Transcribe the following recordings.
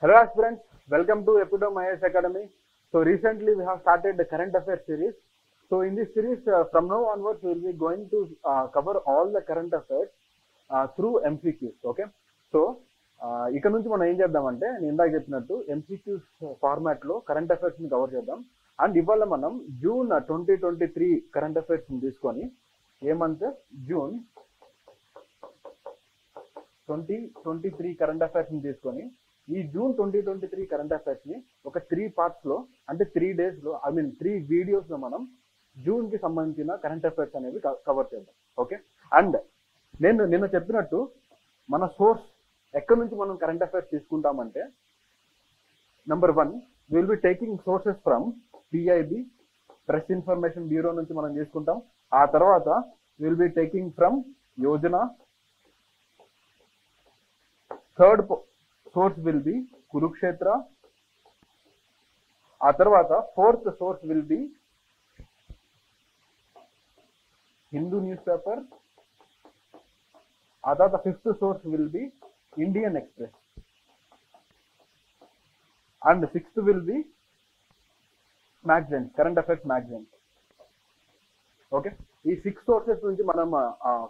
Hello aspirants, welcome to Epitome IAS Academy. So recently we have started the current affairs series. So in this series, from now onwards, we will be going to cover all the current affairs through MCQs. Okay. So ఇక్కడ నుంచి మనం ఏం చేద్దామంటే నేను ఇందాక చెప్పినట్టు MCQs format లో current affairs ని కవర్ చేద్దాం. అండ్ ఇవాళ మనం జూన్ 2023 కరెంట్ అఫైర్స్ ని తీసుకొని ఏమంటే జూన్ 2023 కరెంట్ అఫైర్స్ ని తీసుకొని ఈ జూన్ 2023 కరెంట్ అఫైర్స్ ని ఒక 3 పార్ట్స్ లో అంటే 3 డేస్ లో 3 వీడియోస్ లో మనం జూన్ కి సంబంధించిన కరెంట్ అఫైర్స్ అనేవి కవర్ చేద్దాం. ఓకే. అండ్ నేను నిన్న చెప్పినట్టు మన సోర్స్ ఎక్కడి నుంచి మనం కరెంట్ అఫైర్స్ తీసుకుంటామంటే number 1 will be taking sources from PIB press information bureau నుంచి మనం తీసుకుంటాం. ఆ తర్వాత will be taking from Yojana. Third source will be Kurukshetra. ఆ తర్వాత fourth source will be Hindu newspaper. ఆ తర్వాత fifth source will be Indian Express and sixth will be magazines, current affairs magazines. Okay. ఈ 6 సోర్సెస్ నుంచి మనం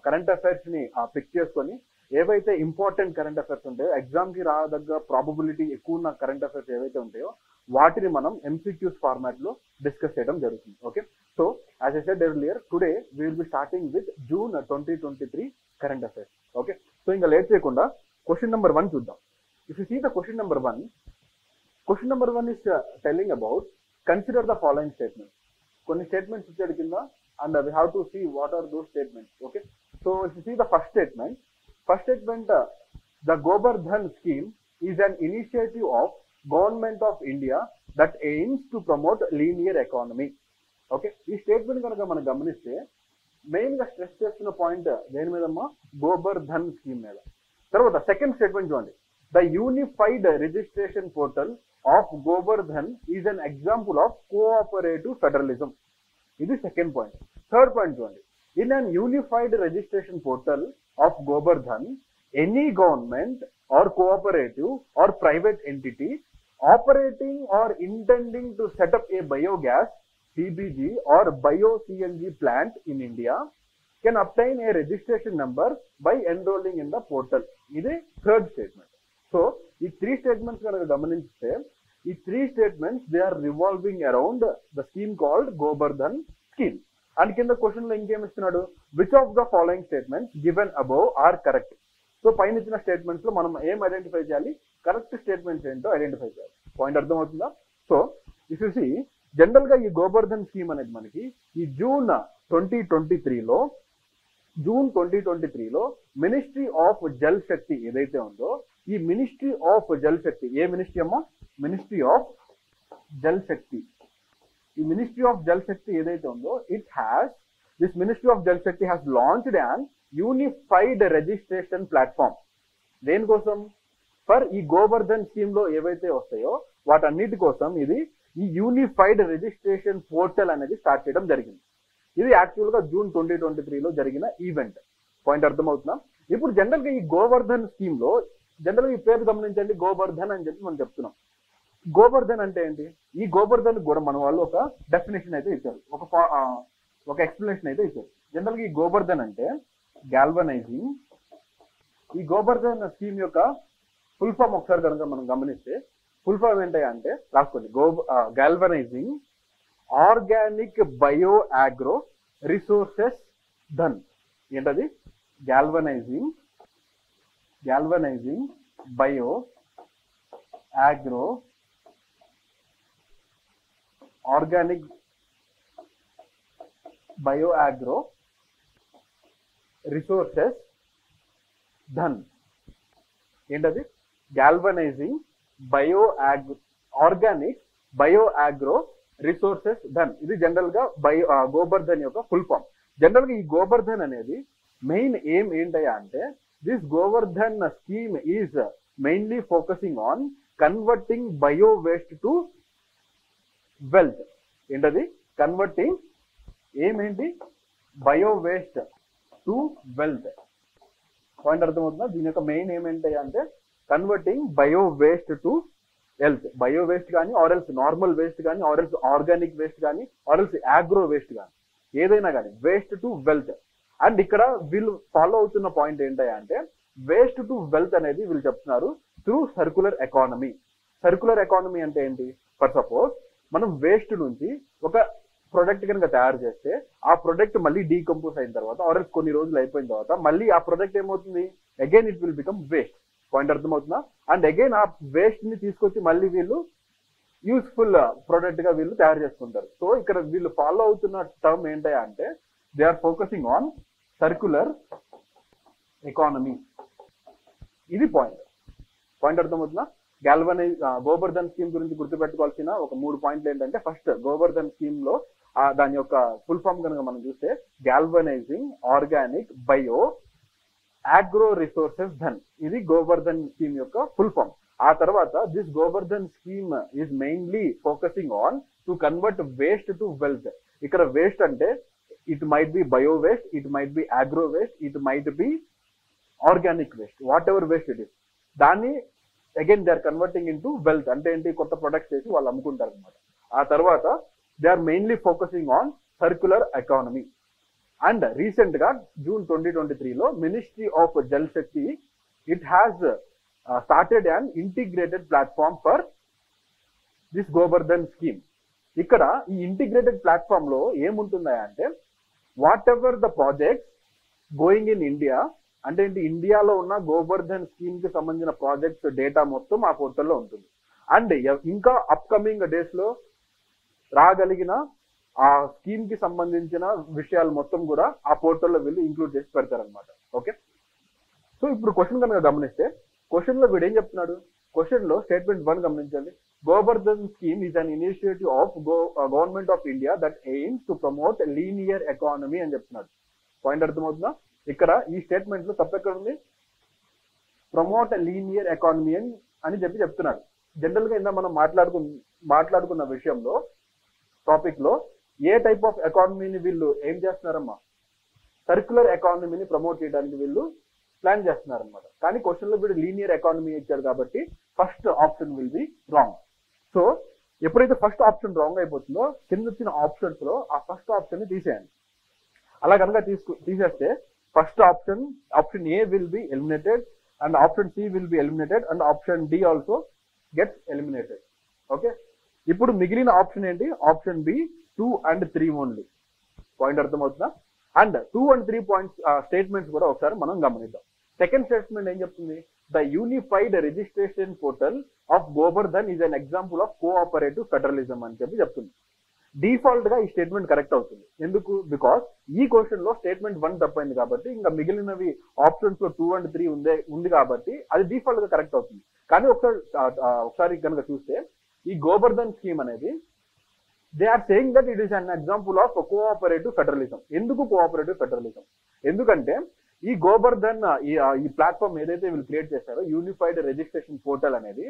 current affairs ని pick చేసుకొని ఏవైతే ఇంపార్టెంట్ కరెంట్ అఫైర్స్ ఉంటాయో, ఎగ్జామ్ కి రాదగ్గ ప్రాబబిలిటీ ఎక్కువ ఉన్న కరెంట్ అఫైర్స్ ఏవైతే ఉంటాయో వాటిని మనం ఎంసీక్యూస్ ఫార్మాట్ లో డిస్కస్ చేయడం జరుగుతుంది. Okay. So as I said earlier, today we will be starting with June 2023 current affairs. Okay. So ఇంకా లేట్ చేయకుండా క్వశ్చన్ నెంబర్ 1 చూద్దాం. If you see the question number 1 is telling about consider the following statements. కొన్ని statements ఇచ్చాడు కింద and we have to see what are those statements. Okay. So if you see the first statement, the Gobardhan scheme is an initiative of Government of India that aims to promote linear economy. Okay. ఈ statement కనుక మనం గమనిస్తే main గా stress చేస్తున్న point దేని మీదమ్మా? Gobardhan scheme మీద. తర్వాత second statement చూడండి, the unified registration portal of Gobardhan is an example of cooperative federalism. ఇది సెకండ్ పాయింట్. థర్డ్ పాయింట్ చూడండి, in an unified registration portal of Gobardhan, any government or cooperative or private entity operating or intending to set up a biogas, CBG or bio-CNG plant in India can obtain a registration number by enrolling in the portal. This is third statement. So, these 3 statements are gamaninte. These 3 statements, they are revolving around the scheme called Gobardhan scheme. And కింద question లో ఇంకేం ఇస్తున్నాడు, which of the following statements given above are correct. So పైన ఇచ్చిన statements లో మనం ఏం identify చేయాలి? కరెక్ట్ స్టేట్మెంట్స్ ఏంటో ఐడెంటిఫై చేయాలి. పాయింట్ అర్థమవుతుందా? So if you see, general గా ఈ గోబర్ధన్ స్కీమ్ అనేది మనకి ఈ జూన్ 2023లో మినిస్ట్రీ ఆఫ్ జల్ శక్తి ఏదైతే ఉందో, ఈ మినిస్ట్రీ ఆఫ్ జల్ శక్తి ఏ మినిస్ట్రీ అమ్మా? Ministry of Jal Shakti. ఈ మినిస్ట్రీ ఆఫ్ జల్ శక్తి ఏదైతే ఉందో, this ministry of Jal Shakti has launched an unified registration platform. దేనికోసం? ఫర్ ఈ గోబర్ధన్ స్కీమ్ లో ఏవైతే వస్తాయో వాటన్నిటి కోసం ఇది ఈ యూనిఫైడ్ రిజిస్ట్రేషన్ పోర్టల్ అనేది స్టార్ట్ చేయడం జరిగింది. ఇది యాక్చువల్ గా జూన్ 2023లో జరిగిన ఈవెంట్. పాయింట్ అర్థమవుతుందా? ఇప్పుడు జనరల్ గా ఈ గోబర్ధన్ స్కీమ్ లో జనరల్ గా ఈ పేరు గమనించండి, గోబర్ధన్ అని చెప్పి మనం చెప్తున్నాం. గోబర్ధన్ అంటే ఏంటి? ఈ గోబర్ధన్ కూడా మన వాళ్ళు ఒక డెఫినేషన్ అయితే ఇచ్చారు, ఒక ఎక్స్ప్లెనేషన్ అయితే ఇచ్చారు. జనరల్ గా ఈ గోబర్ధన్ అంటే గాల్వనైజింగ్. ఈ గోబర్ధన్ స్కీమ్ యొక్క ఫుల్ ఫామ్ ఒకసారి కనుక మనం గమనిస్తే ఫుల్ ఫామ్ ఏంటంటే అంటే రాసుకోండి, galvanising organic bio agro resources Dhan. ఏంటది? Galvanising bio agro organic bio agro resources Dhan. ఏంటది? Galvanising organic bio agro resources Dhan. ఇది జనరల్ గా గోబర్ధన్ యొక్క ఫుల్ ఫామ్. జనరల్ గా ఈ గోబర్ధన్ అనేది మెయిన్ ఏం ఏంటయ్యా అంటే, this Gobardhan scheme is mainly focusing on converting bio waste to wealth. ఏంటది? కన్వర్టింగ్ ఏమేంటి? Bio waste to wealth. Point అర్థమవుతుందా? దీని యొక్క మెయిన్ ఏమేంటి అంటే converting bio waste to else bio waste కానీ ఆర్ఎల్స్ నార్మల్ వేస్ట్ కానీ ఆర్ఎల్స్ ఆర్గానిక్ వేస్ట్ కానీ ఆర్ఎల్స్ ఆగ్రో వేస్ట్ కానీ ఏదైనా కానీ వేస్ట్ టు వెల్త్. అండ్ ఇక్కడ వీళ్ళు ఫాలో అవుతున్న పాయింట్ ఏంటంటే వేస్ట్ టు వెల్త్ అనేది వీళ్ళు చెప్తున్నారు through circular economy. Circular economy అంటే ఏంటి? ఫర్ సపోజ్ మనం వేస్ట్ నుంచి ఒక ప్రొడక్ట్ కనుక తయారు చేస్తే ఆ ప్రొడక్ట్ మళ్ళీ డీకంపోజ్ అయిన తర్వాత ఆర్ఎల్స్ కొన్ని రోజులు అయిపోయిన తర్వాత మళ్ళీ ఆ ప్రొడక్ట్ ఏమవుతుంది, again it will become waste. Point అర్థమవుతుందా? అండ్ అగైన్ ఆ వేస్ట్ ని తీసుకొచ్చి మళ్ళీ వీళ్ళు యూస్ఫుల్ ప్రొడక్ట్ గా వీళ్ళు తయారు చేసుకుంటారు. సో ఇక్కడ వీళ్ళు ఫాలో అవుతున్న టర్మ్ ఏంటంటే అంటే they are focusing on circular economy. ఇది పాయింట్ అర్థమవుతుందా? గోబర్ధన్ స్కీమ్ గురించి గుర్తుపెట్టుకోవాల్సిన ఒక 3 పాయింట్లు ఏంటంటే, ఫస్ట్ గోబర్ధన్ స్కీమ్ లో దాని యొక్క ఫుల్ ఫామ్ కనుక మనం చూస్తే galvanising organic bio agro resources Dhan, ఇది గోబర్ధన్ స్కీమ్ యొక్క ఫుల్ ఫామ్. ఆ తర్వాత this Gobardhan scheme is mainly focusing on to convert waste to wealth. ఇక్కడ వేస్ట్ అంటే it might be bio waste, it might be agro waste, it might be organic waste, whatever waste it is, దాన్ని again they are converting into wealth. అంటే ఏంటి, కొత్త products చేసి వాళ్ళు అమ్ముకుంటారు అనమాట. ఆ తర్వాత they are mainly focusing on circular economy. And recent గా జూన్ 2023లో ministry of Jal Shakti it has started an integrated platform for this Gobardhan scheme. ఇక్కడ ఈ ఇంటిగ్రేటెడ్ ప్లాట్ఫామ్ లో ఏముంటుందా అంటే whatever the projects going in India, అంటే ఏంటి, ఇండియాలో ఉన్న గోబర్ధన్ స్కీమ్ కి సంబంధించిన ప్రాజెక్ట్స్ డేటా మొత్తం ఆ పోర్టల్లో ఉంటుంది. అండ్ ఇంకా అప్కమింగ్ డేస్ లో రాగలిగిన ఆ స్కీమ్ కి సంబంధించిన విషయాలు మొత్తం కూడా ఆ పోర్టల్లో వీళ్ళు ఇంక్లూడ్ చేసి పెడతారనమాట. ఓకే, సో ఇప్పుడు క్వశ్చన్ కనుక గమనిస్తే క్వశ్చన్ లో వీడు ఏం చెప్తున్నాడు, క్వశ్చన్ లో స్టేట్మెంట్ 1 గమనించండి. Gobardhan scheme is an initiative of government of India that AIIMS to promote linear economy అని చెప్తున్నాడు. పాయింట్ అర్థమవుతుందా? ఇక్కడ ఈ స్టేట్మెంట్ లో తప్పెక్కడ ఉంది, ప్రమోట్ లీనియర్ ఎకానమీ అని చెప్తున్నాడు. జనరల్ గా ఇందా మనం మాట్లాడుకున్న విషయంలో టాపిక్ లో ఏ టైప్ ఆఫ్ ఎకానమీని వీళ్ళు ఏం చేస్తున్నారమ్మా, సర్క్యులర్ ఎకానమీని ప్రమోట్ చేయడానికి వీళ్ళు ప్లాన్ చేస్తున్నారనమాట. కానీ క్వశ్చన్ లో వీడు లీనియర్ ఎకానమీ ఇచ్చాడు కాబట్టి first option will be wrong. So ఎప్పుడైతే ఫస్ట్ ఆప్షన్ రాంగ్ అయిపోతుందో కింద వచ్చిన ఆప్షన్స్ లో ఆ ఫస్ట్ ఆప్షన్ ని తీసేయండి. అలా కనుక తీసేస్తే first option A will be eliminated and option C will be eliminated and option D also gets eliminated. Okay, ఇప్పుడు మిగిలిన ఆప్షన్ ఏంటి, option B 2 and 3 only. Point అర్థమవుతుందా? అండ్ 2 and 3 పాయింట్స్ స్టేట్మెంట్స్ కూడా ఒకసారి మనం గమనిద్దాం. సెకండ్ స్టేట్మెంట్ ఏం చెప్తుంది, the unified registration portal of Gobardhan is an example of cooperative federalism అని చెప్తుంది. డిఫాల్ట్ గా ఈ స్టేట్మెంట్ కరెక్ట్ అవుతుంది. ఎందుకు, బికాస్ ఈ క్వశ్చన్ లో స్టేట్మెంట్ 1 తప్పైంది కాబట్టి ఇంకా మిగిలినవి ఆప్షన్స్ లో 2 and 3 ఉంది కాబట్టి అది డిఫాల్ట్ గా కరెక్ట్ అవుతుంది. కానీ ఒకసారి కనుక చూస్తే ఈ గోబర్ధన్ స్కీమ్ అనేది they are saying that it is an example of cooperative federalism. ఎందుకు కోఆపరేటివ్ ఫెడరలిజం? ఎందుకంటే ఈ గోబర్ధన్ ఈ ప్లాట్ఫామ్ ఏదైతే వీళ్ళు క్రియేట్ చేశారో యూనిఫైడ్ రిజిస్ట్రేషన్ పోర్టల్ అనేది,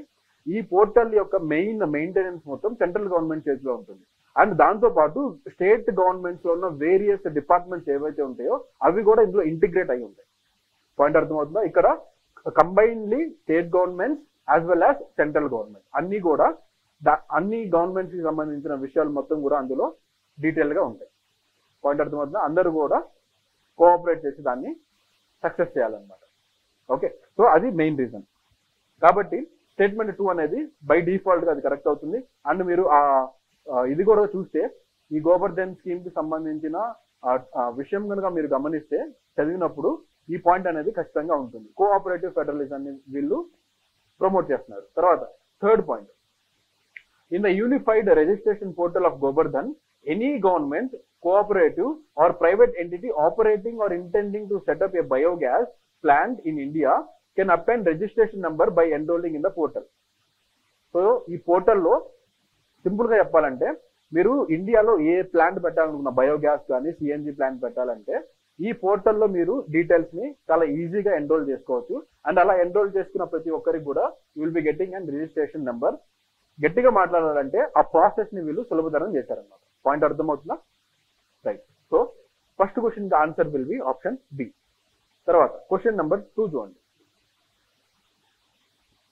ఈ పోర్టల్ యొక్క మెయింటెనెన్స్ మొత్తం సెంట్రల్ గవర్నమెంట్ చేతిలో ఉంటుంది. అండ్ దాంతో పాటు స్టేట్ గవర్నమెంట్స్ లో ఉన్న వేరియస్ డిపార్ట్మెంట్స్ ఏవైతే ఉంటాయో అవి కూడా ఇందులో ఇంటిగ్రేట్ అయి ఉంటాయి. పాయింట్ అర్థమవుతుందా? ఇక్కడ combinedly state governments as well as central government అన్ని గవర్నమెంట్స్ కి సంబంధించిన విషయాలు మొత్తం కూడా అందులో డీటెయిల్ గా ఉంటాయి. పాయింట్ అర్థమవుతుందా? అందరూ కూడా కోఆపరేట్ చేసి దాన్ని సక్సెస్ చేయాలన్నమాట. ఓకే, సో అది మెయిన్ రీజన్. కాబట్టి స్టేట్మెంట్ 2 అనేది బై డిఫాల్ట్ గా అది కరెక్ట్ అవుతుంది. అండ్ మీరు ఇది కూడా చూస్తే ఈ గోబర్ధన్ స్కీమ్ కి సంబంధించిన విషయం కనుక మీరు గమనిస్తే చదివినప్పుడు ఈ పాయింట్ అనేది ఖచ్చితంగా ఉంటుంది. కోఆపరేటివ్ ఫెడరలిజం ని వీళ్ళు ప్రమోట్ చేస్తున్నారు. తర్వాత third point, in the unified registration portal of Gobardhan any government, cooperative or private entity operating or intending to set up a biogas plant in India can append registration number by enrolling in the portal. So ఈ పోర్టల్లో simple గా చెప్పాలంటే మీరు ఇండియాలో ఏ plant పెట్టాలనుకున్న biogas కానీ CNG plant పెట్టాలంటే ఈ పోర్టల్లో మీరు డీటెయిల్స్ ని చాలా ఈజీగా ఎన్రోల్ చేసుకోవచ్చు. అండ్ అలా ఎన్రోల్ చేసుకున్న ప్రతి ఒక్కరికి కూడా you will be getting and registration number. గట్టిగా మాట్లాడాలంటే ఆ ప్రాసెస్ ని వీళ్ళు సులభతరం చేశారన్నమాట. పాయింట్ అర్థమవుతుందా? రైట్. సో ఫస్ట్ క్వశ్చన్ కి answer will be option B. తర్వాత క్వశ్చన్ నెంబర్ 2 చూడండి.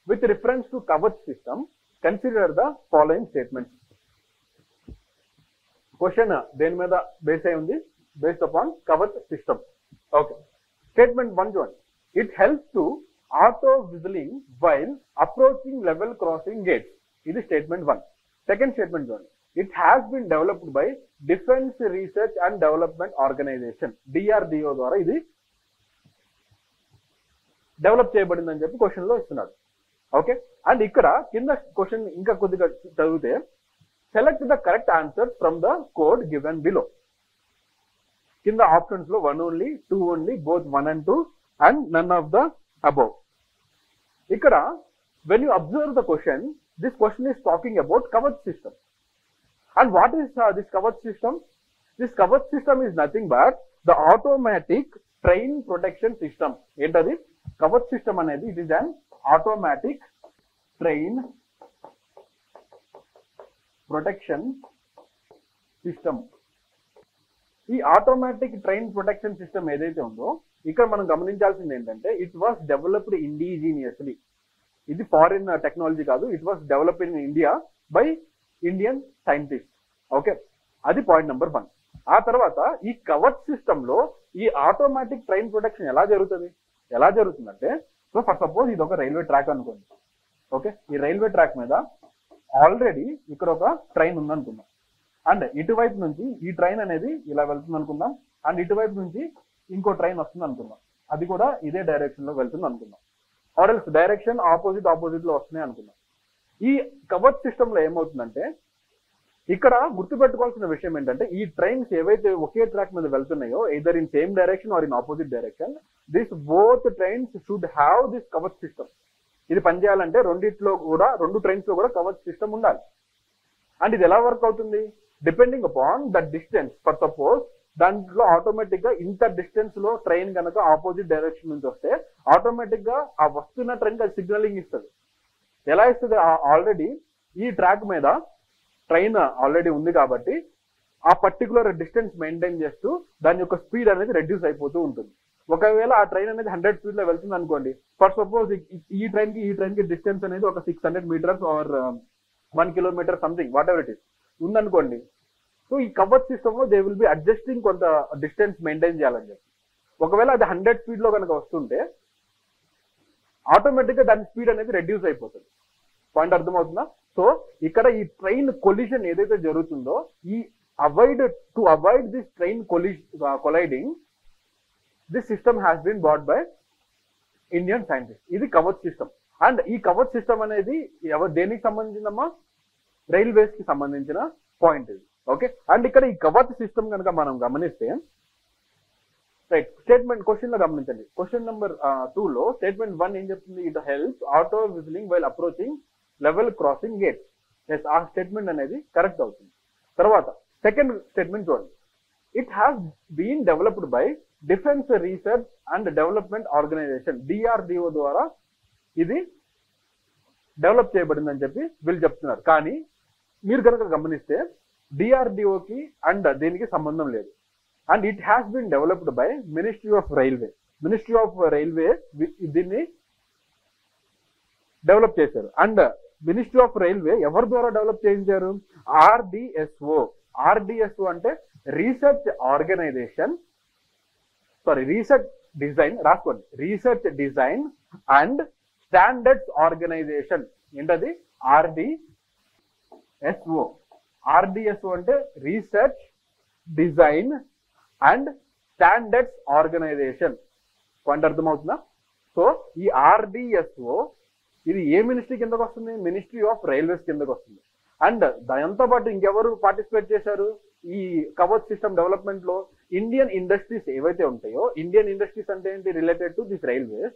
With reference to Kavach system, consider the following statements. Question దేని మీద బేస్ అయి ఉంది? Based upon Kavach system. Okay, statement 1 చూడండి. It helps to auto whistling while approaching level crossing gates. ఇది statement 1. Second statement చూడండి. It has been developed by defence research and development organisation, DRDO ద్వారా ఇది develop చేయబడిందని చెప్పి question లో ఇస్తున్నాడు. Okay, and ఇక్కడ కింద క్వశ్చన్ ఇంకా కొద్దిగా చదివితే select the correct answer from the code given below. కింద ఆప్షన్స్ లో 1 only, 2 only, both 1 and 2 and none of the above. ఇక్కడ when you observe the question, this question is talking about kavach system. And what is this kavach system? This kavach system is nothing but the automatic train protection system. Entadi kavach system anedi, it is an automatic train protection system. ఈ automatic train protection system ఏదైతే ఉందో ఇక్కడ మనం గమనించాల్సింది ఏంటంటే it was developed indigenously. ఇది foreign technology కాదు, it was developed in India by Indian scientist. Okay, అది పాయింట్ నెంబర్ 1. ఆ తర్వాత ఈ కవచ్ సిస్టమ్ లో ఈ ఆటోమేటిక్ ట్రైన్ ప్రొటెక్షన్ ఎలా జరుగుతుందంటే, సో ఫర్ సపోజ్ ఇది ఒక రైల్వే ట్రాక్ అనుకోండి. ఓకే, ఈ రైల్వే ట్రాక్ మీద ఆల్రెడీ ఇక్కడ ఒక ట్రైన్ ఉందనుకుందాం, అండ్ ఇటువైపు నుంచి ఈ ట్రైన్ అనేది ఇలా వెళ్తుంది అనుకుందాం, అండ్ ఇటువైపు నుంచి ఇంకో ట్రైన్ వస్తుంది అనుకుందాం, అది కూడా ఇదే డైరెక్షన్ లో వెళ్తుంది అనుకుందాం, ఆర్ ఎల్స్ డైరెక్షన్ ఆపోజిట్ లో వస్తున్నాయి అనుకుందాం. ఈ కవచ్ సిస్టమ్ లో ఏమవుతుందంటే ఇక్కడ గుర్తుపెట్టుకోవాల్సిన విషయం ఏంటంటే ఈ ట్రైన్స్ ఏవైతే ఒకే ట్రాక్ మీద వెళ్తున్నాయో either in same direction or in opposite direction, this both trains should have this Kavach system. ఇది పనిచేయాలంటే రెండు ట్రైన్స్ లో కూడా కవచ్ సిస్టమ్ ఉండాలి. అండ్ ఇది ఎలా వర్క్ అవుతుంది? Depending upon the distance. For suppose దాంట్లో ఆటోమేటిక్ గా ఇంత డిస్టెన్స్ లో ట్రైన్ కనుక ఆపోజిట్ డైరెక్షన్ నుంచి వస్తే ఆటోమేటిక్ గా ఆ వస్తున్న ట్రైన్ అది సిగ్నలింగ్ ఇస్తుంది. ఎలా ఇస్తుంది? ఆల్రెడీ ఈ ట్రాక్ మీద ట్రైన్ ఆల్రెడీ ఉంది కాబట్టి ఆ పర్టికులర్ డిస్టెన్స్ మెయింటైన్ చేస్తూ దాని యొక్క స్పీడ్ అనేది రెడ్యూస్ అయిపోతూ ఉంటుంది. ఒకవేళ ఆ ట్రైన్ అనేది 100 స్పీడ్ లో వెళ్తుంది అనుకోండి, ఫర్ సపోజ్ ఈ ట్రైన్ కి డిస్టెన్స్ అనేది ఒక 600 metres or 1 kilometre something whatever it is ఉందనుకోండి. సో ఈ కవచ్ సిస్టమ్ లో దే విల్ బి అడ్జస్టింగ్ కొంత డిస్టెన్స్ మెయింటైన్ చేయాలని చెప్పి. ఒకవేళ అది 100 స్పీడ్ లో కనుక వస్తుంటే ఆటోమేటిక్ గా దాని స్పీడ్ అనేది రెడ్యూస్ అయిపోతుంది. పాయింట్ అర్థమవుతుందా? సో ఇక్కడ ఈ ట్రైన్ కొలిషన్ ఏదైతే జరుగుతుందో ఈ avoid this train colliding, this system has been bought by Indian scientist. ఇది కవచ్ సిస్టమ్. అండ్ ఈ కవచ్ సిస్టమ్ అనేది దేనికి సంబంధించిందమ్మా? రైల్వేస్ కి సంబంధించిన పాయింట్ ఇది. ఓకే, అండ్ ఇక్కడ ఈ కవచ్ సిస్టమ్ కనుక మనం గమనిస్తే రైట్ స్టేట్మెంట్ క్వశ్చన్ లో గమనించండి. క్వశ్చన్ నెంబర్ 2 లో స్టేట్మెంట్ 1 ఏం చెప్తుంది? It helps auto whistling while approaching level crossing gate. Yes, ఆ స్టేట్మెంట్ అనేది కరెక్ట్ అవుతుంది. తర్వాత సెకండ్ స్టేట్మెంట్ చూడండి. It has been developed by defence research and development organisation, DRDO ద్వారా ఇది డెవలప్ చేయబడిందని చెప్పి వీళ్ళు చెప్తున్నారు. కానీ మీరు కనుక గమనిస్తే డిఆర్డిఓకి అండ్ దీనికి సంబంధం లేదు. And it has been developed by ministry of railway దీన్ని డెవలప్ చేశారు. అండ్ మినిస్ట్రీ ఆఫ్ రైల్వే ఎవరి ద్వారా డెవలప్ చేయించారు? ఆర్డిఎస్ఓ అంటే రీసెర్చ్ డిజైన్, రాసుకోండి, research design and standards organisation. ఏంటది? ఆర్డిఎస్ఓ అంటే research design and standards organisation. Point అర్థమవుతుందా? సో ఈ ఆర్డిఎస్ఓ ఇది ఏ మినిస్ట్రీ కిందకు వస్తుంది? మినిస్ట్రీ ఆఫ్ రైల్వేస్ కిందకు వస్తుంది. అండ్ దాంతో పాటు ఇంకెవరు పార్టిసిపేట్ చేశారు ఈ కవచ్ సిస్టమ్ డెవలప్మెంట్ లో? ఇండియన్ ఇండస్ట్రీస్ ఏవైతే ఉంటాయో, ఇండియన్ ఇండస్ట్రీస్ అంటే ఏంటి? రిలేటెడ్ టు దిస్ రైల్వేస్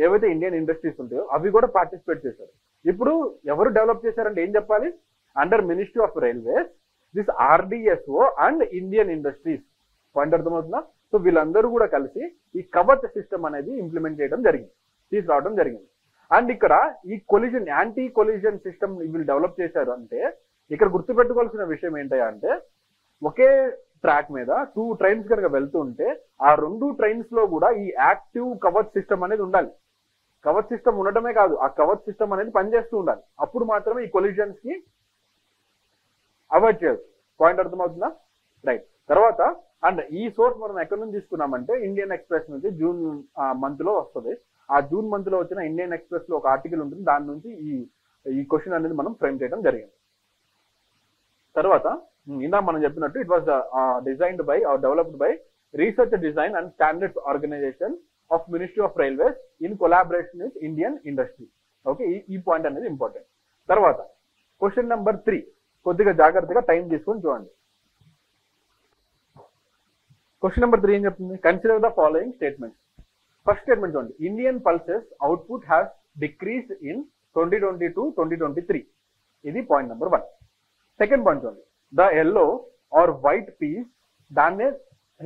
ఏవైతే ఇండియన్ ఇండస్ట్రీస్ ఉంటాయో అవి కూడా పార్టిసిపేట్ చేశారు. ఇప్పుడు ఎవరు డెవలప్ చేశారంటే ఏం చెప్పాలి? Under ministry of railways, this RDSO and Indian industries. Point అర్థమవుతుందా? సో వీళ్ళందరూ కూడా కలిసి ఈ కవచ్ సిస్టమ్ అనేది ఇంప్లిమెంట్ చేయడం జరిగింది, తీసుకురావడం జరిగింది. అండ్ ఇక్కడ ఈ యాంటీ కొలిజన్ సిస్టమ్ వీళ్ళు డెవలప్ చేశారు అంటే ఇక్కడ గుర్తుపెట్టుకోవాల్సిన విషయం ఏంటంటే అంటే ఒకే ట్రాక్ మీద 2 ట్రైన్స్ కనుక వెళ్తుంటే ఆ 2 ట్రైన్స్ లో కూడా ఈ యాక్టివ్ కవచ్ సిస్టమ్ అనేది ఉండాలి. కవచ్ సిస్టమ్ ఉండటమే కాదు, ఆ కవచ్ సిస్టమ్ అనేది పనిచేస్తూ ఉండాలి. అప్పుడు మాత్రమే ఈ కొలిజన్స్ కి అవాయిడ్ చేయొచ్చు. పాయింట్ అర్థమవుతుందా? రైట్. తర్వాత అండ్ ఈ సోర్స్ మనం ఎక్కడి నుంచి తీసుకున్నామంటే ఇండియన్ ఎక్స్ప్రెస్ నుంచి జూన్ మంత్ లో వస్తుంది. ఆ జూన్ మంత్ లో వచ్చిన ఇండియన్ ఎక్స్ప్రెస్ లో ఒక ఆర్టికల్ ఉంటుంది, దాని నుంచి ఈ క్వశ్చన్ అనేది మనం ఫ్రేమ్ చేయడం జరిగింది. తర్వాత ఇందా మనం చెప్పినట్టు it was designed by or developed by research design and standards organisation of ministry of railways in collaboration with Indian industry. Okay, ఈ పాయింట్ అనేది ఇంపార్టెంట్. తర్వాత క్వశ్చన్ నెంబర్ 3 కొద్దిగా జాగ్రత్తగా టైం తీసుకొని చూడండి. క్వశ్చన్ నెంబర్ 3 ఏం చెప్తుంది? Consider the following statements. First statement చూడండి, Indian pulses output has decrease in 2022-2023. ఇది పాయింట్ నెంబర్ 1. సెకండ్ పాయింట్ చూడండి, the yellow or white peas, దాన్నే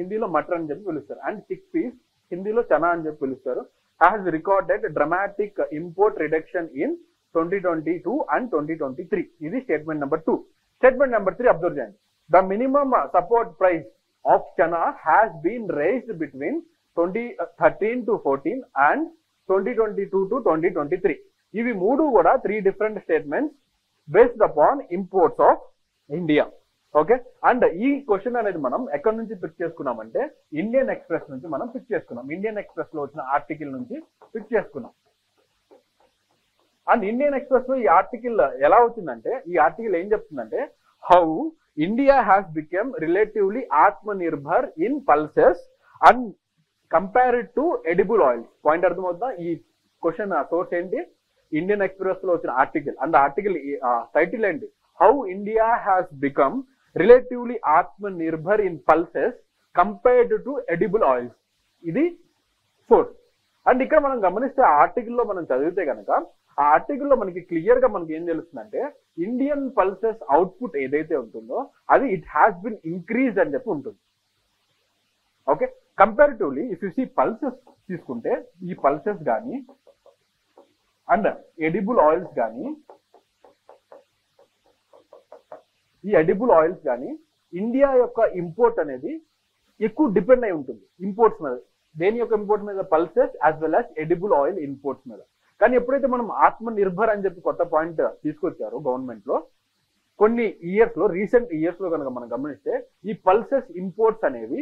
హిందీలో మటర్ అని చెప్పి పిలుస్తారు, అండ్ చిక్ పీస్ హిందీలో చనా అని చెప్పి పిలుస్తారు, has recorded dramatic import reduction in 2022 and 2023. ఇది statement number 2. Statement number 3 observe చేయండి, the minimum support price of chana has been raised between 2013-14 and 2022-2023. ఇవి మూడు కూడా 3 different statements based upon imports of India. Okay, and ఈ question అనేది మనం ఎక్కడి నుంచి పిక్ చేసుకున్నామంటే ఇండియన్ ఎక్స్ప్రెస్ నుంచి మనం పిక్ చేసుకున్నాం. ఇండియన్ ఎక్స్ప్రెస్ లో వచ్చిన ఆర్టికల్ నుంచి పిక్ చేసుకున్నాం. అండ్ ఇండియన్ ఎక్స్ప్రెస్ లో ఈ ఆర్టికల్ ఎలా వచ్చిందంటే, ఈ ఆర్టికల్ ఏం చెప్తుందంటే, how India has become relatively Atma Nirbhar in pulses and compared to edible oils. Point అర్థమవుతుందా? ఈ క్వశ్చన్ సోర్స్ ఏంటి? ఇండియన్ ఎక్స్ప్రెస్ లో వచ్చిన ఆర్టికల్, అండ్ ఆర్టికల్ టైటిల్ ఏంటి? How India has become relatively Atma Nirbhar in pulses compared to edible oils. ఇది source. And ఇక్కడ మనం గమనిస్తే ఆ ఆర్టికల్లో మనం చదివితే కనుక ఆ ఆర్టికల్లో మనకి క్లియర్ గా మనకి ఏం తెలుస్తుందంటే, ఇండియన్ పల్సెస్ అవుట్పుట్ ఏదైతే ఉంటుందో అది ఇట్ హ్యాస్ బిన్ ఇంక్రీజ్ అని చెప్పి ఉంటుంది. Okay, comparatively if you see pulses తీసుకుంటే, ఈ పల్సెస్ కానీ అండ్ ఎడిబుల్ ఆయిల్స్ కానీ, ఈ ఎడిబుల్ ఆయిల్స్ కానీ ఇండియా యొక్క ఇంపోర్ట్ అనేది ఎక్కువ డిపెండ్ అయి ఉంటుంది ఇంపోర్ట్స్ మీద. దేని యొక్క ఇంపోర్ట్ మీద? Pulses as well as edible oil imports మీద. కానీ ఎప్పుడైతే మనం ఆత్మ నిర్భర్ అని చెప్పి కొత్త పాయింట్ తీసుకొచ్చారో గవర్నమెంట్ లో, కొన్ని ఇయర్స్ లో, రీసెంట్ ఇయర్స్ లో కనుక మనం గమనిస్తే ఈ పల్సెస్ ఇంపోర్ట్స్ అనేవి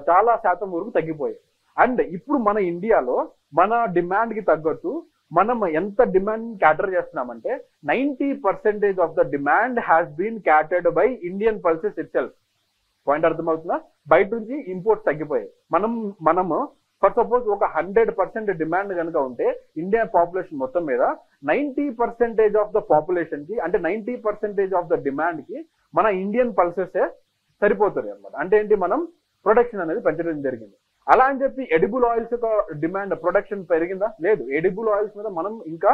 చాలా శాతం వరకు తగ్గిపోయాయి. అండ్ ఇప్పుడు మన ఇండియాలో మన డిమాండ్ కి తగ్గట్టు మనం ఎంత డిమాండ్ క్యాటర్ చేస్తున్నామంటే 90% of the demand has been catered by Indian pulses itself. Point అర్థమవుతుందా? బయట నుంచి ఇంపోర్ట్స్ తగ్గిపోయాయి. మనము ఫర్ సపోజ్ ఒక 100% డిమాండ్ కనుక ఉంటే ఇండియా పాపులేషన్ మొత్తం మీద 90% ఆఫ్ ద పాపులేషన్ కి, అంటే 90% ఆఫ్ ద డిమాండ్ కి మన ఇండియన్ పల్సెస్ సరిపోతుంది అనమాట. అంటే ఏంటి, మనం ప్రొడక్షన్ అనేది పెంచడం జరిగింది. అలా అని చెప్పి ఎడిబుల్ ఆయిల్స్ యొక్క డిమాండ్ ప్రొడక్షన్ పెరిగిందా? లేదు. ఎడిబుల్ ఆయిల్స్ మీద మనం ఇంకా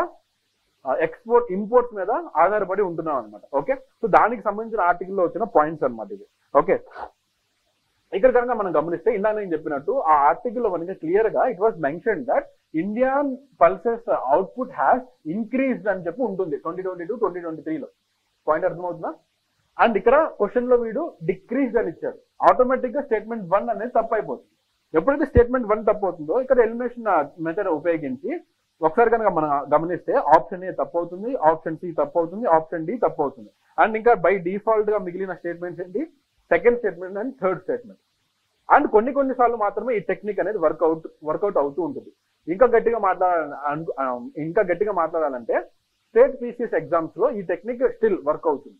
ఇంపోర్ట్స్ మీద ఆధారపడి ఉంటున్నాం అనమాట. ఓకే, సో దానికి సంబంధించిన ఆర్టికల్లో వచ్చిన పాయింట్స్ అనమాట ఇది. ఓకే, ఇక్కడ కనుక మనం గమనిస్తే ఇందాక నేను చెప్పినట్టు ఆ ఆర్టికల్లో మనకి క్లియర్ గా it was mention that Indian pulses output has increased అని చెప్పి ఉంటుంది 2022-2023లో. పాయింట్ అర్థమవుతుందా? అండ్ ఇక్కడ క్వశ్చన్ లో వీడు డిక్రీజ్ అని ఇచ్చాడు. ఆటోమేటిక్ గా స్టేట్మెంట్ 1 అనేది తప్పు అయిపోతుంది. ఎప్పుడైతే స్టేట్మెంట్ 1 తప్పు అవుతుందో ఇక్కడ ఎలిమినేషన్ మెథడ్ ఉపయోగించి ఒకసారి కనుక మనం గమనిస్తే ఆప్షన్ ఏ తప్పు అవుతుంది, ఆప్షన్ సి తప్పు అవుతుంది, ఆప్షన్ డి తప్పు అవుతుంది. అండ్ ఇంకా బై డిఫాల్ట్ గా మిగిలిన స్టేట్మెంట్స్ ఏంటి? Second statement and third statement. And కొన్ని సార్లు మాత్రమే ఈ టెక్నిక్ అనేది వర్కౌట్ అవుతూ ఉంటుంది. ఇంకా గట్టిగా మాట్లాడాలంటే స్టేట్ పీసీఎస్ ఎగ్జామ్స్ లో ఈ టెక్నిక్ స్టిల్ వర్క్ అవుతుంది.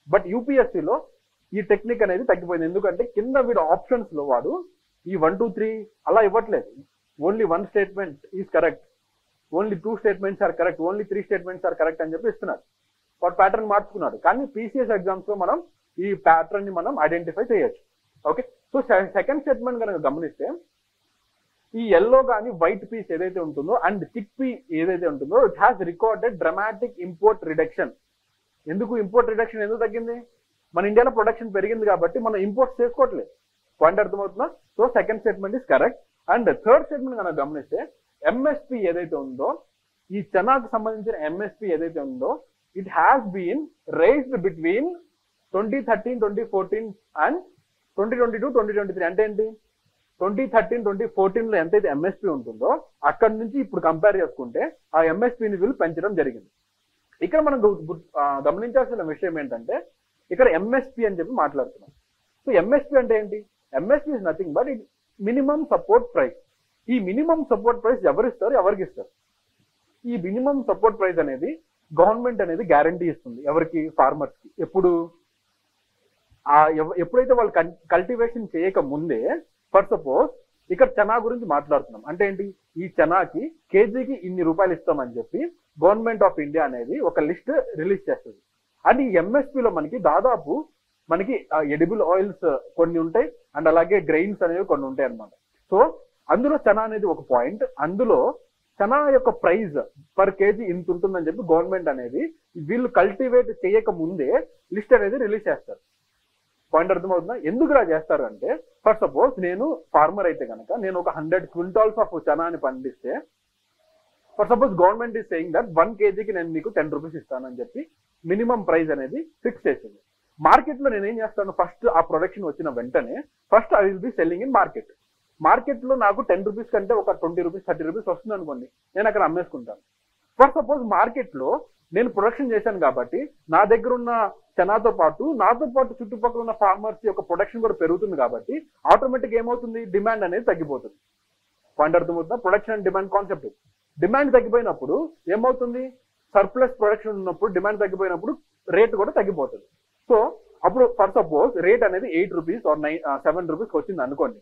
బట్ యూపీఎస్సీలో ఈ టెక్నిక్ అనేది తగ్గిపోయింది. ఎందుకంటే కింద వీడు ఆప్షన్స్ లో వాడు ఈ 1, 2, 3 అలా ఇవ్వట్లేదు. Only 1 statement is correct, only 2 statements are correct, only 3 statements are correct అని చెప్పి ఇస్తున్నారు. వాడు ప్యాటర్న్ మార్చుకున్నాడు. కానీ పీసీఎస్ ఎగ్జామ్స్ లో మనం ఈ ప్యాటర్న్ ని మనం ఐడెంటిఫై చేయొచ్చు. ఓకే, సో సెకండ్ స్టేట్మెంట్ కనుక గమనిస్తే ఈ ఎల్లో కానీ వైట్ పీస్ ఏదైతే ఉంటుందో అండ్ చిక్ పీ ఏదైతే ఉంటుందో it has recorded dramatic import reduction. ఎందుకు ఇంపోర్ట్ రిడక్షన్ ఎందుకు తగ్గింది? మన ఇండియాలో ప్రొడక్షన్ పెరిగింది కాబట్టి మనం ఇంపోర్ట్స్ చేసుకోవట్లేదు. పాయింట్ అర్థమవుతుందా? So second statement is correct. And third statement కనుక గమనిస్తే ఎంఎస్పీ ఏదైతే ఉందో, ఈ చనాకు సంబంధించిన ఎంఎస్పీ ఏదైతే ఉందో it has been raised between 2013-2014 and 2022-2023. అంటే ఏంటి? 2013-2014లో ఎంతైతే ఎంఎస్పి ఉంటుందో అక్కడి నుంచి ఇప్పుడు కంపేర్ చేసుకుంటే ఆ ఎంఎస్పిని వీళ్ళు పెంచడం జరిగింది. ఇక్కడ మనం గమనించాల్సిన విషయం ఏంటంటే ఇక్కడ ఎంఎస్పి అని చెప్పి మాట్లాడుతున్నాం. సో ఎంఎస్పి అంటే ఏంటి? MSP is nothing but it minimum support price. ఈ మినిమం సపోర్ట్ ప్రైస్ ఎవరిస్తారు, ఎవరికి ఇస్తారు? ఈ మినిమం సపోర్ట్ ప్రైస్ అనేది గవర్నమెంట్ అనేది గ్యారంటీ ఇస్తుంది. ఎవరికి? ఫార్మర్స్ కి. ఎప్పుడైతే వాళ్ళు కల్టివేషన్ చేయక ముందే, ఫర్ సపోజ్ ఇక్కడ చనా గురించి మాట్లాడుతున్నాం అంటే ఏంటి? ఈ చనాకి కేజీకి ఇన్ని రూపాయలు ఇస్తామని చెప్పి గవర్నమెంట్ ఆఫ్ ఇండియా అనేది ఒక లిస్ట్ రిలీజ్ చేస్తుంది. అండ్ ఈ ఎంఎస్పిలో దాదాపు మనకి ఎడిబుల్ ఆయిల్స్ కొన్ని ఉంటాయి అండ్ అలాగే గ్రెయిన్స్ అనేవి కొన్ని ఉంటాయి అన్నమాట. సో అందులో చనా అనేది ఒక పాయింట్. అందులో చనా యొక్క ప్రైస్ పర్ కేజీ ఇంత ఉంటుందని చెప్పి గవర్నమెంట్ అనేది వీళ్ళు కల్టివేట్ చేయక ముందే లిస్ట్ అనేది రిలీజ్ చేస్తారు. పాయింట్ అర్థమవుతుందా? ఎందుకు ఇలా చేస్తారు అంటే, ఫర్ సపోజ్ నేను ఫార్మర్ అయితే కనుక నేను ఒక 100 క్వింటాల్స్ ఆఫ్ చనాని పండిస్తే, for suppose government is saying that 1 kgకి నేను మీకు 10 రూపీస్ ఇస్తానని చెప్పి మినిమం ప్రైస్ అనేది ఫిక్స్ చేసింది. మార్కెట్ లో నేను ఏం చేస్తాను? ఫస్ట్ ఆ ప్రొడక్షన్ వచ్చిన వెంటనే first I will be selling in market. Market లో నాకు 10 రూపీస్ కంటే ఒక 20 రూపీస్ 30 రూపీస్ వస్తుంది అనుకోండి, నేను అక్కడ అమ్మేసుకుంటాను. ఫర్ సపోజ్ మార్కెట్ లో నేను ప్రొడక్షన్ చేశాను కాబట్టి నా దగ్గర ఉన్న చనాతో పాటు నాతో పాటు చుట్టుపక్కల ఉన్న ఫార్మర్స్ యొక్క ప్రొడక్షన్ కూడా పెరుగుతుంది కాబట్టి ఆటోమేటిక్ ఏమవుతుంది? డిమాండ్ అనేది తగ్గిపోతుంది. పాయింట్ అర్థమవుతుందా? Production and demand concept. Demand తగ్గిపోయినప్పుడు ఏమవుతుంది? సర్ప్లస్ ప్రొడక్షన్ ఉన్నప్పుడు డిమాండ్ తగ్గిపోయినప్పుడు రేట్ కూడా తగ్గిపోతుంది. సో అప్పుడు ఫర్ సపోజ్ రేట్ అనేది 8 రూపీస్ ఆర్ 7 రూపీస్ వచ్చింది అనుకోండి,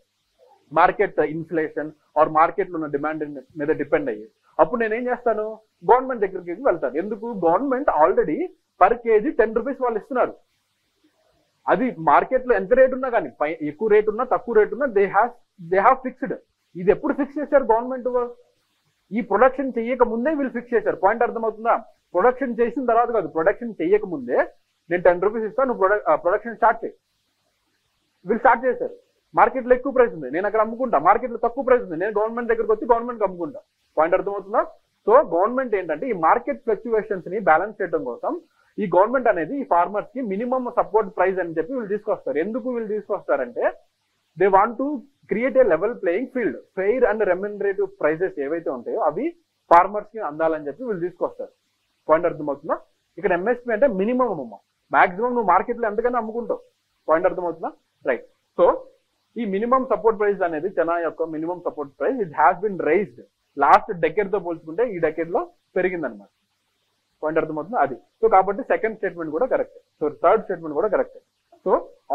మార్కెట్ ఇన్ఫ్లేషన్ ఆర్ మార్కెట్ లో ఉన్న డిమాండ్ మీద డిపెండ్ అయ్యి, అప్పుడు నేను ఏం చేస్తాను? గవర్నమెంట్ దగ్గరికి వెళ్తాను. ఎందుకు? Government already per KG 10 rupees వాళ్ళు ఇస్తున్నారు. అది మార్కెట్ లో ఎంత రేట్ ఉన్నా కానీ, ఎక్కువ రేట్ ఉన్నా తక్కువ రేట్ ఉన్నా దే హ్యావ్ ఫిక్స్డ్. ఇది ఎప్పుడు ఫిక్స్ చేశారు? గవర్నమెంట్ ఈ ప్రొడక్షన్ చేయక ముందే వీళ్ళు ఫిక్స్ చేశారు. పాయింట్ అర్థమవుతుందా? ప్రొడక్షన్ చేసిన తర్వాత కాదు, ప్రొడక్షన్ చేయక ముందే నేను 10 రూపీస్ ఇస్తాను, నువ్వు ప్రొడక్షన్ స్టార్ట్ చేయి. వీళ్ళు స్టార్ట్ చేశారు. మార్కెట్ లో ఎక్కువ ప్రైస్ ఉంది, నేను అక్కడ అమ్ముకుంటా. మార్కెట్ లో తక్కువ ప్రైస్ ఉంది, నేను గవర్నమెంట్ దగ్గరకు వచ్చి గవర్నమెంట్ అమ్ముకుంటా. పాయింట్ అర్థమవుతుందా? సో గవర్నమెంట్ ఏంటంటే ఈ మార్కెట్ ఫ్లక్చువేషన్స్ ని బ్యాలెన్స్ చేయడం కోసం ఈ గవర్నమెంట్ అనేది ఈ ఫార్మర్స్ కి మినిమం సపోర్ట్ ప్రైస్ అని చెప్పి వీళ్ళు తీసుకొస్తారు. ఎందుకు వీళ్ళు తీసుకొస్తారంటే they want to create a level playing field. Fair and remunerative prices ఏవైతే ఉంటాయో అవి ఫార్మర్స్ కి అందాలని చెప్పి వీళ్ళు తీసుకొస్తారు. పాయింట్ అర్థమవుతుందా? ఇక్కడ ఎంఎస్పీ అంటే మినిమం అమ్మ, మాక్సిమం నువ్వు మార్కెట్ లో ఎంతకైనా అమ్ముకుంటావు. పాయింట్ అర్థమవుతుందా? రైట్. సో ఈ మినిమం సపోర్ట్ ప్రైస్ అనేది చనా యొక్క minimum support price it has been raised. Last decade తో పోల్చుకుంటే ఈ డెకేడ్ లో పెరిగింది అనమాట. పాయింట్ అర్థమవుతుంది అది. సో కాబట్టి సెకండ్ స్టేట్మెంట్ కూడా కరెక్ట్. సో థర్డ్ స్టేట్మెంట్ కూడా correct. So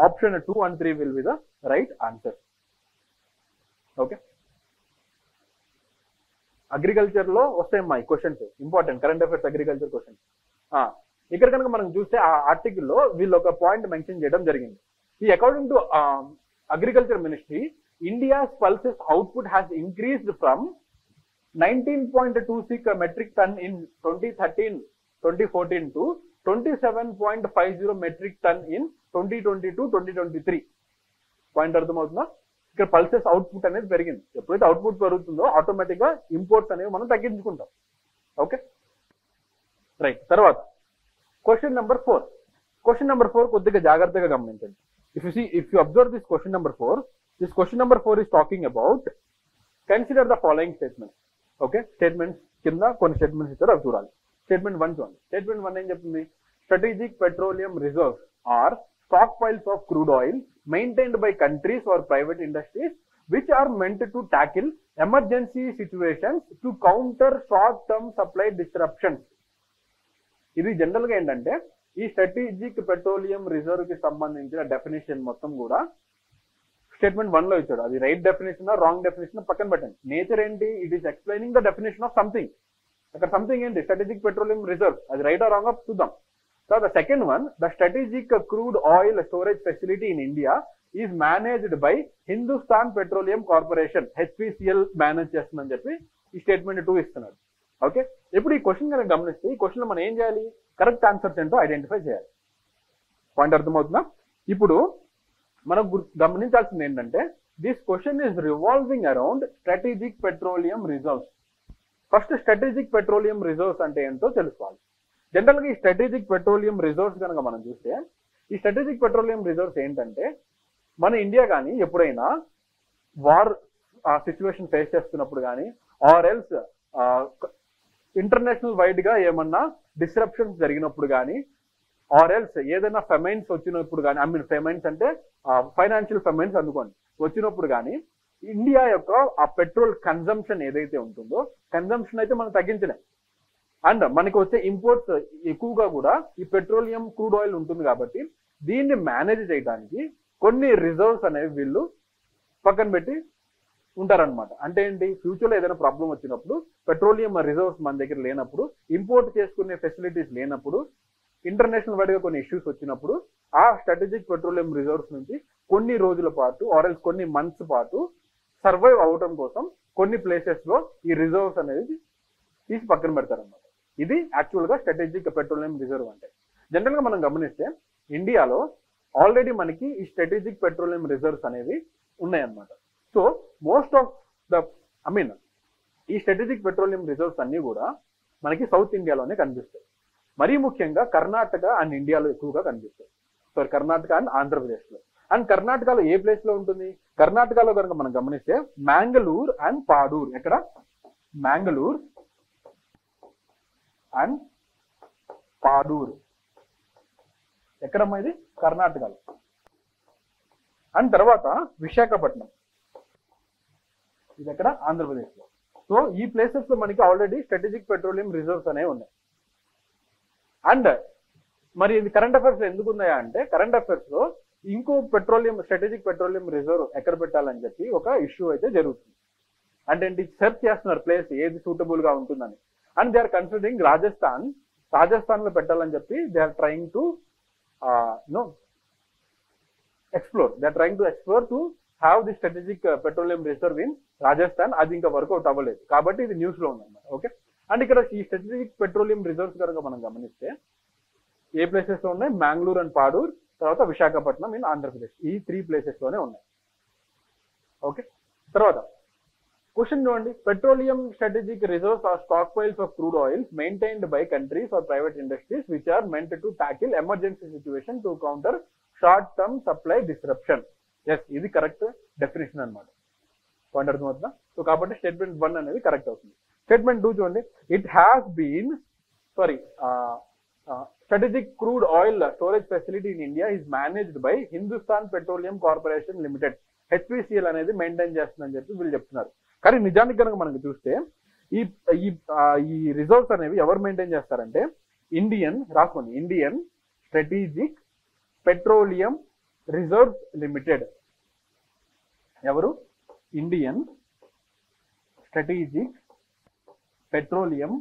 option 2 and 3 will be the right answer. Okay, agriculture లో వస్తాయి మా questions, important current affairs agriculture questions. ఇక్కడ కనుక మనం చూస్తే ఆ ఆర్టికల్లో వీళ్ళు ఒక పాయింట్ మెన్షన్ చేయడం జరిగింది. ఈ according to agriculture ministry, India's pulses output has increased from 19.26 metric ton in 2013-2014 to 27.50 metric ton in 2022-2023. Point అర్థమవుతుందా? ఇక్కడ పల్సెస్ అవుట్పుట్ అనేది పెరిగింది. ఎప్పుడైతే అవుట్పుట్ పెరుగుతుందో ఆటోమేటిక్ గా ఇంపోర్ట్స్ అనేవి మనం తగ్గించుకుంటాం. Okay, right. తర్వాత క్వశ్చన్ నెంబర్ 4. క్వశ్చన్ నెంబర్ 4 కొద్దిగా జాగ్రత్తగా గమనించండి. If you observe this question number 4, this question number 4 is talking about consider the following statements. Okay, statements కింద కొన్ని స్టేట్మెంట్స్ ఇచ్చారు, అవి చూడాలి. స్టేట్మెంట్ 1 చూడండి. స్టేట్మెంట్ 1 ఏం చెప్తుంది? Strategic petroleum reserves are stockpiles of crude oil maintained by countries or private industries which are meant to tackle emergency situations to counter short term supply disruptions. ఇది general గా ఏంటంటే ఈ strategic petroleum reserve కి సంబంధించిన definition మొత్తం కూడా statement 1 లో ఇచ్చాడు. అది రైట్ డెఫినేషన్ రాంగ్ డెఫినేషన్ పక్కన పెట్టండి. నేచర్ ఏంటి? It is explaining the definition of something. అక్కడ సంథింగ్ ఏంటి? Strategic petroleum reserve. అది రైట్ ఆర్ రాంగ్ చూద్దాం. తర్వాత second one, the strategic crude oil storage facility in India is managed by Hindustan petroleum corporation, HPCL manage చేస్తుందని చెప్పి ఈ statement 2 ఇస్తున్నాడు. Okay, ఇప్పుడు ఈ క్వశ్చన్ కనుక గమనిస్తే ఈ క్వశ్చన్ లో మనం ఏం చేయాలి? కరెక్ట్ ఆన్సర్స్ ఏంటో ఐడెంటిఫై చేయాలి. పాయింట్ అర్థమవుతుందా? ఇప్పుడు మనం గమనించాల్సింది ఏంటంటే this question is revolving around strategic petroleum reserves. First strategic petroleum reserves అంటే ఏంటో తెలుసుకోవాలి. జనరల్ గా ఈ స్ట్రాటజిక్ పెట్రోలియం రిజర్వ్స్ కనుక మనం చూస్తే ఈ స్ట్రాటజిక్ పెట్రోలియం రిజర్వ్స్ ఏంటంటే మన ఇండియా కానీ ఎప్పుడైనా వార్ సిచ్యువేషన్ ఫేస్ చేస్తున్నప్పుడు కానీ ఆర్ ఎల్స్ ఇంటర్నేషనల్ వైడ్ గా ఏమన్నా డిస్రప్షన్స్ జరిగినప్పుడు కానీ ఆర్ ఎల్స్ ఏదైనా ఫెమైన్స్ వచ్చినప్పుడు కానీ, ఐ మీన్ ఫెమైన్స్ అంటే ఫైనాన్షియల్ ఫెమైన్స్ అనుకోండి, వచ్చినప్పుడు కానీ ఇండియా యొక్క ఆ పెట్రోల్ కన్జంప్షన్ ఏదైతే ఉంటుందో కన్జంప్షన్ అయితే మనం తగ్గించలేం. అండ్ మనకి వచ్చే ఇంపోర్ట్స్ ఎక్కువగా కూడా ఈ పెట్రోలియం క్రూడ్ ఆయిల్ ఉంటుంది కాబట్టి దీన్ని మేనేజ్ చేయడానికి కొన్ని రిజర్వ్స్ అనేవి వీళ్ళు పక్కన పెట్టి ఉంటారనమాట. అంటే ఏంటి, ఫ్యూచర్ లో ఏదైనా ప్రాబ్లం వచ్చినప్పుడు పెట్రోలియం రిజర్వ్స్ మన దగ్గర లేనప్పుడు, ఇంపోర్ట్ చేసుకునే ఫెసిలిటీస్ లేనప్పుడు, ఇంటర్నేషనల్ వైడ్ గా కొన్ని ఇష్యూస్ వచ్చినప్పుడు ఆ స్ట్రాటజిక్ పెట్రోలియం రిజర్వ్స్ నుంచి కొన్ని రోజుల పాటు ఆర్ ఎల్స్ కొన్ని మంత్స్ పాటు సర్వైవ్ అవడం కోసం కొన్ని ప్లేసెస్ లో ఈ రిజర్వ్స్ అనేది తీసి పక్కన పెడతారన్నమాట. ఇది యాక్చువల్ గా స్ట్రాటజిక్ పెట్రోలియం రిజర్వ్ అంటే. జనరల్ గా మనం గమనిస్తే ఇండియాలో ఆల్రెడీ మనకి ఈ స్ట్రాటజిక్ పెట్రోలియం రిజర్వ్స్ అనేవి ఉన్నాయన్నమాట. సో మోస్ట్ ఆఫ్ ద ఈ స్ట్రాటజిక్ పెట్రోలియం రిజర్వ్స్ అన్ని కూడా మనకి సౌత్ ఇండియాలోనే కనిపిస్తాయి. మరీ ముఖ్యంగా కర్ణాటక అండ్ ఇండియాలో ఎక్కువగా కనిపిస్తాయి. సో కర్ణాటక అండ్ ఆంధ్రప్రదేశ్ లో. అండ్ కర్ణాటకలో ఏ ప్లేస్ లో ఉంటుంది, కర్ణాటకలో కనుక మనం గమనిస్తే మ్యాంగళూర్ అండ్ పాడూర్. ఎక్కడ, మ్యాంగళూర్ అండ్ పాడూర్. ఎక్కడమ్మా ఇది, కర్ణాటకలో. అండ్ తర్వాత విశాఖపట్నం, ఇది ఎక్కడ, ఆంధ్రప్రదేశ్ లో. సో ఈ ప్లేసెస్ లో మనకి ఆల్రెడీ స్ట్రాటజిక్ పెట్రోలియం రిజర్వ్స్ అనేవి ఉన్నాయి. అండ్ మరి ఇది కరెంట్ అఫైర్స్ లో ఎందుకు ఉన్నాయా అంటే, కరెంట్ అఫైర్స్ లో ఇంకో పెట్రోలియం స్ట్రాటజిక్ పెట్రోలియం రిజర్వ్ ఎక్కడ పెట్టాలని చెప్పి ఒక ఇష్యూ అయితే జరుగుతుంది. అంటే ఏంటి, సెర్చ్ చేస్తున్నారు ప్లేస్ ఏది సూటబుల్ గా ఉంటుందని. And they are considering Rajasthan లో పెట్టాలని చెప్పి they are trying to explore to have the strategic petroleum reserve in Rajasthan. అది ఇంకా వర్కౌట్ అవ్వలేదు కాబట్టి ఇది న్యూస్ లో ఉందన్నమాట. ఓకే. అండ్ ఇక్కడ ఈ స్ట్రాటజిక్ పెట్రోలియం రిజర్వ్స్ కనుక మనం గమనిస్తే ఏ ప్లేసెస్ లో ఉన్నాయి, మ్యాంగళూర్ అండ్ పాడూర్, తర్వాత విశాఖపట్నం ఇన్ ఆంధ్రప్రదేశ్. ఈ 3 ప్లేసెస్ లోనే ఉన్నాయి. ఓకే. తర్వాత క్వశ్చన్ చూడండి, petroleum strategic reserves are stockpiles of crude oils maintained by countries or private industries which are meant to tackle emergency situation to counter short term supply disruption. Yes, ఇది correct definition అనమాట. Point అర్థమవుతుందా? So కాబట్టి statement 1 అనేది correct అవుతుంది. Statement 2 చూడండి, it has been strategic crude oil storage facility in India is managed by Hindustan petroleum corporation limited, HPCL అనేది maintain చేస్తుందని చెప్పి వీళ్ళు చెప్తున్నారు. కానీ నిజానికి కనుక మనకు చూస్తే ఈ రిజర్వ్స్ అనేవి ఎవరు మెయింటైన్ చేస్తారంటే Indian strategic petroleum reserves limited. ఎవరు, Indian strategic petroleum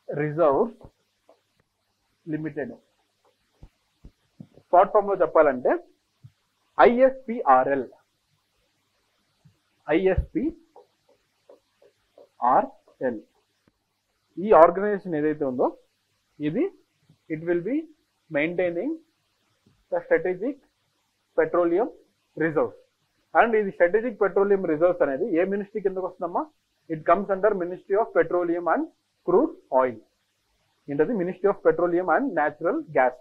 reserves limited. Short form లో చెప్పాలంటే ISPRL. ఈ ఆర్గనైజేషన్ ఏదైతే ఉందో ఇది it will be maintaining the strategic petroleum reserves. And ఇది స్ట్రాటజిక్ పెట్రోలియం రిజర్వ్స్ అనేది ఏ మినిస్ట్రీ కిందకు వస్తుందమ్మా, it comes under ministry of petroleum and crude oil. ఏంటది, ministry of petroleum and natural gas.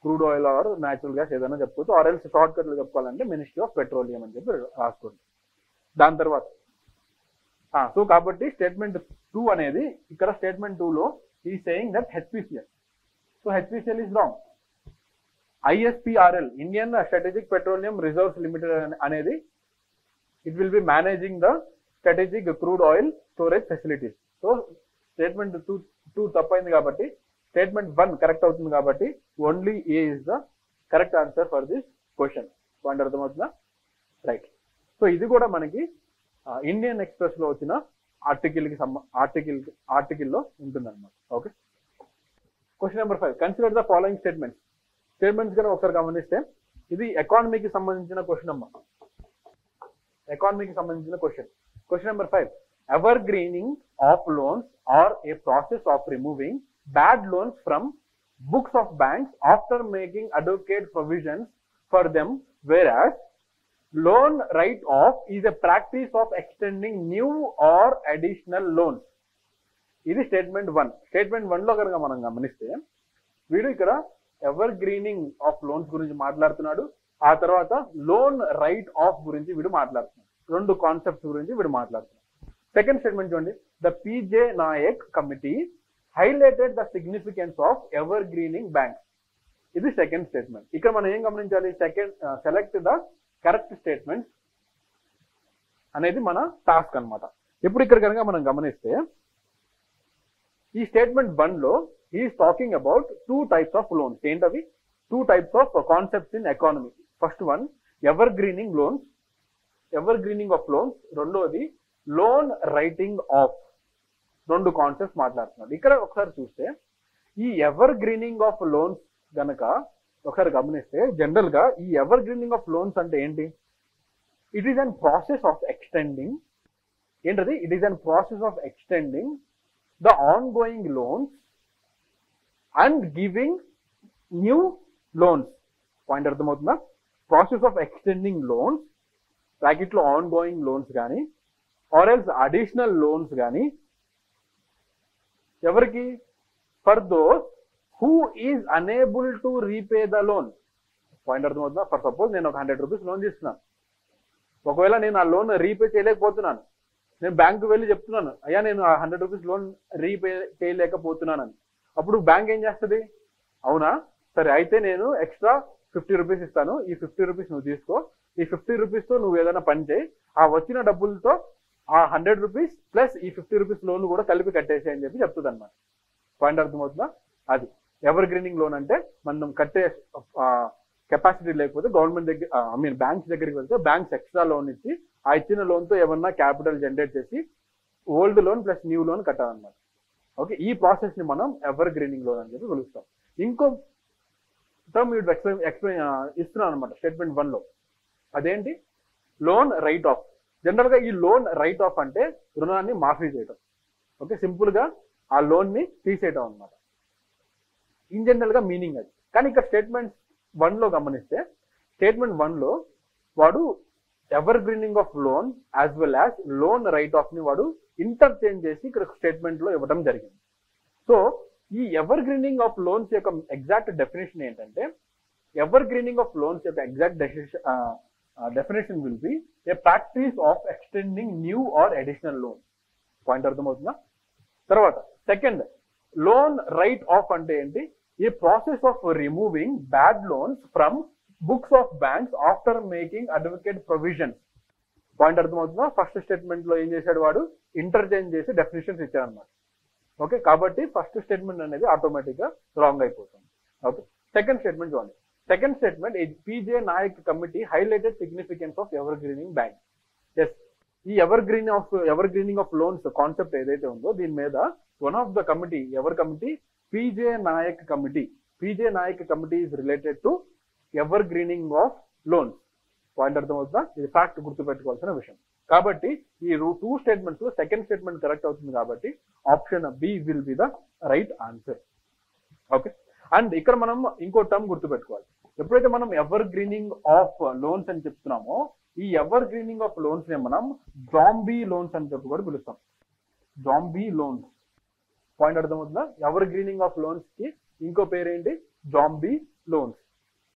Crude oil or natural gas ఏదైనా చెప్పుకోవచ్చు, or else short cut లో చెప్పుకోవాలంటే మినిస్ట్రీ ఆఫ్ పెట్రోలియం అని చెప్పి రాసుకోండి. దాని తర్వాత సో కాబట్టి స్టేట్మెంట్ 2 అనేది ఇక్కడ స్టేట్మెంట్ 2 లో ఈ saying that HPCL. So HPCL is wrong. ISPRL, Indian strategic petroleum reserves limited అనేది it will be managing the strategic crude oil storage facilities. So statement 2 తప్పైంది కాబట్టి స్టేట్మెంట్ 1 కరెక్ట్ అవుతుంది కాబట్టి only A is the correct answer for this question. Point అర్థమవుతుందా? Right. So ఇది కూడా మనకి Indian Express లో వచ్చిన ఆర్టికల్లో ఉంటుంది అనమాట. Okay. Question number 5, consider the following statements. Statements కనుక ఒకసారి గమనిస్తే ఇది ఎకానమీకి సంబంధించిన క్వశ్చన్ అమ్మా. ఎకానమీకి సంబంధించిన question. Question number 5, evergreening of loans are a process of removing bad loans from books of banks after making adequate provisions for them, whereas loan write-off is a practice of extending new or additional loans. ఇది statement 1. Statement 1 లో కనుక మనం గమనిస్తే వీడు ఇక్కడ ever greening of loans గురించి మాట్లాడుతున్నాడు. ఆ తర్వాత లోన్ రైట్ ఆఫ్ గురించి వీడు మాట్లాడుతున్నాడు. రెండు కాన్సెప్ట్స్ గురించి వీడు మాట్లాడుతున్నాడు. సెకండ్ స్టేట్మెంట్ చూడండి, the PJ Nayak committee highlighted the significance of evergreening bank. ఇది సెకండ్ స్టేట్మెంట్. ఇక్కడ మనం ఏం గమనించాలి, సెలెక్ట్ ద కరెక్ట్ స్టేట్మెంట్ అనేది మన టాస్క్ అన్నమాట. ఇప్పుడు ఇక్కడ కనుక మనం గమనిస్తే ఈ స్టేట్మెంట్ 1 లో he's talking about 2 types of loans. ఏంటవి? 2 types of concepts in economy. First one evergreening loans, evergreening of loans. రెండోది లోన్ రైటింగ్ ఆఫ్. రెండు కాన్సెప్ట్స్ మాట్లాడుతున్నాడు. ఇక్కడ ఒకసారి చూస్తే ఈ ఎవర్ గ్రీనింగ్ ఆఫ్ లోన్స్ గనక ఒకసారి గమనిస్తే జనరల్ గా ఈ ఎవర్ గ్రీనింగ్ ఆఫ్ లోన్స్ అంటే ఏంటి? It is an process of extending. ఏంటది? It is an process of extending the ongoing loans and giving new loans. Point అర్థమవుతుందా? ప్రాసెస్ ఆఫ్ ఎక్స్టెండింగ్ లోన్స్, బ్రాకెట్లో ఆన్ గోయింగ్ లోన్స్ కానీ or else additional loans కానీ ఎవరికి? For those who is unable to repay the loan. Point అర్థమవుతుందా? For suppose నేను ఒక 100 rupees loan తీసుకున్నాను. ఒకవేళ నేను ఆ లోన్ రీపే చేయలేకపోతున్నాను, నేను బ్యాంకు వెళ్ళి చెప్తున్నాను, అయ్యా నేను ఆ 100 రూపీస్ లోన్ రీపే చేయలేకపోతున్నానని. అప్పుడు బ్యాంక్ ఏం చేస్తుంది? అవునా, సరే అయితే నేను ఎక్స్ట్రా 50 రూపీస్ ఇస్తాను, ఈ 50 రూపీస్ నువ్వు తీసుకో, ఈ 50 రూపీస్తో నువ్వు ఏదైనా పని చేయి, ఆ వచ్చిన డబ్బులతో ఆ 100 రూపీస్ ప్లస్ ఈ 50 రూపీస్ లోన్ కూడా కలిపి కట్టేసి అని చెప్పి చెప్తుంది అనమాట. పాయింట్ అర్థమవుతుందా? అది ఎవర్ గ్రీనింగ్ లోన్ అంటే మనం కట్టే కెపాసిటీ లేకపోతే గవర్నమెంట్ దగ్గర బ్యాంక్స్ దగ్గరికి వెళ్తే బ్యాంక్స్ ఎక్స్ట్రా లోన్ ఇచ్చి ఆ ఇచ్చిన లోన్తో ఏమన్నా క్యాపిటల్ జనరేట్ చేసి old loan plus new loan కట్టాలన్నమాట. ఓకే, ఈ ప్రాసెస్ ని మనం ఎవర్ గ్రీనింగ్ లోన్ అని చెప్పి పిలుస్తాం. ఇంకో టర్మ్ ఎక్స్ప్లెయిన్ ఇస్తున్నాను అనమాట స్టేట్మెంట్ 1 లో. అదేంటి? Loan write of. జనరల్ గా ఈ లోన్ రైట్ ఆఫ్ అంటే రుణాన్ని మాఫీ చేయడం. ఓకే, సింపుల్ గా ఆ లోన్ ని తీసేయడం అనమాట. ఇన్ జనరల్ గా మీనింగ్ అది. కానీ ఇక్కడ స్టేట్మెంట్ 1 లో గమనిస్తే స్టేట్మెంట్ 1 లో వాడు ever greening of loan as well as loan write of ని వాడు ఇంటర్చేంజ్ చేసి ఇక్కడ స్టేట్మెంట్ లో ఇవ్వడం జరిగింది. సో ఈ ఎవర్ గ్రీనింగ్ ఆఫ్ లోన్స్ యొక్క ఎగ్జాక్ట్ డెఫినేషన్ ఏంటంటే, ఎవర్ గ్రీనింగ్ ఆఫ్ లోన్స్ యొక్క exact definition will be a practice of extending new or additional loan. Point అర్థమవుతుందా? తర్వాత సెకండ్, లోన్ రైట్ ఆఫ్ అంటే ఏంటి? A process of removing bad loans from books of banks after making advocate provisions. Point అర్థమవుతుందా? First statement లో ఏం చేశాడు వాడు? Interchange చేసి డెఫినేషన్స్ ఇచ్చాడు అనమాట. ఓకే, కాబట్టి ఫస్ట్ స్టేట్మెంట్ అనేది ఆటోమేటిక్ గా రాంగ్ అయిపోతుంది. ఓకే, సెకండ్ స్టేట్మెంట్ చూడండి. Second statement, P J Nayak committee highlighted significance of evergreening bank. Yes, ఈ evergreening of loans concept ఏదైతే ఉందో దీని మీద one of the committee, ever committee? P J Nayak committee. P J Nayak committee is related to evergreening of loans. Point అర్థమవుతుందా? ఇది fact గుర్తుపెట్టుకోవాల్సిన విషయం. కాబట్టి ఈ 2 స్టేట్మెంట్స్ లో సెకండ్ స్టేట్మెంట్ కరెక్ట్ అవుతుంది కాబట్టి option B will be the right answer. Okay, and ఇక్కడ మనం ఇంకో టర్మ్ గుర్తుపెట్టుకోవాలి. ఎప్పుడైతే మనం ఎవర్ గ్రీనింగ్ ఆఫ్ లోన్స్ అని చెప్తున్నామో ఈ ఎవర్ గ్రీనింగ్ ఆఫ్ లోన్స్ ని మనం జాంబీ లోన్స్ అని చెప్పి కూడా పిలుస్తాం. Zombie loans. పాయింట్ అర్థమవుతుందా? ఎవర్ గ్రీనింగ్ ఆఫ్ లోన్స్ కి ఇంకో పేరేంటి? Zombie loans.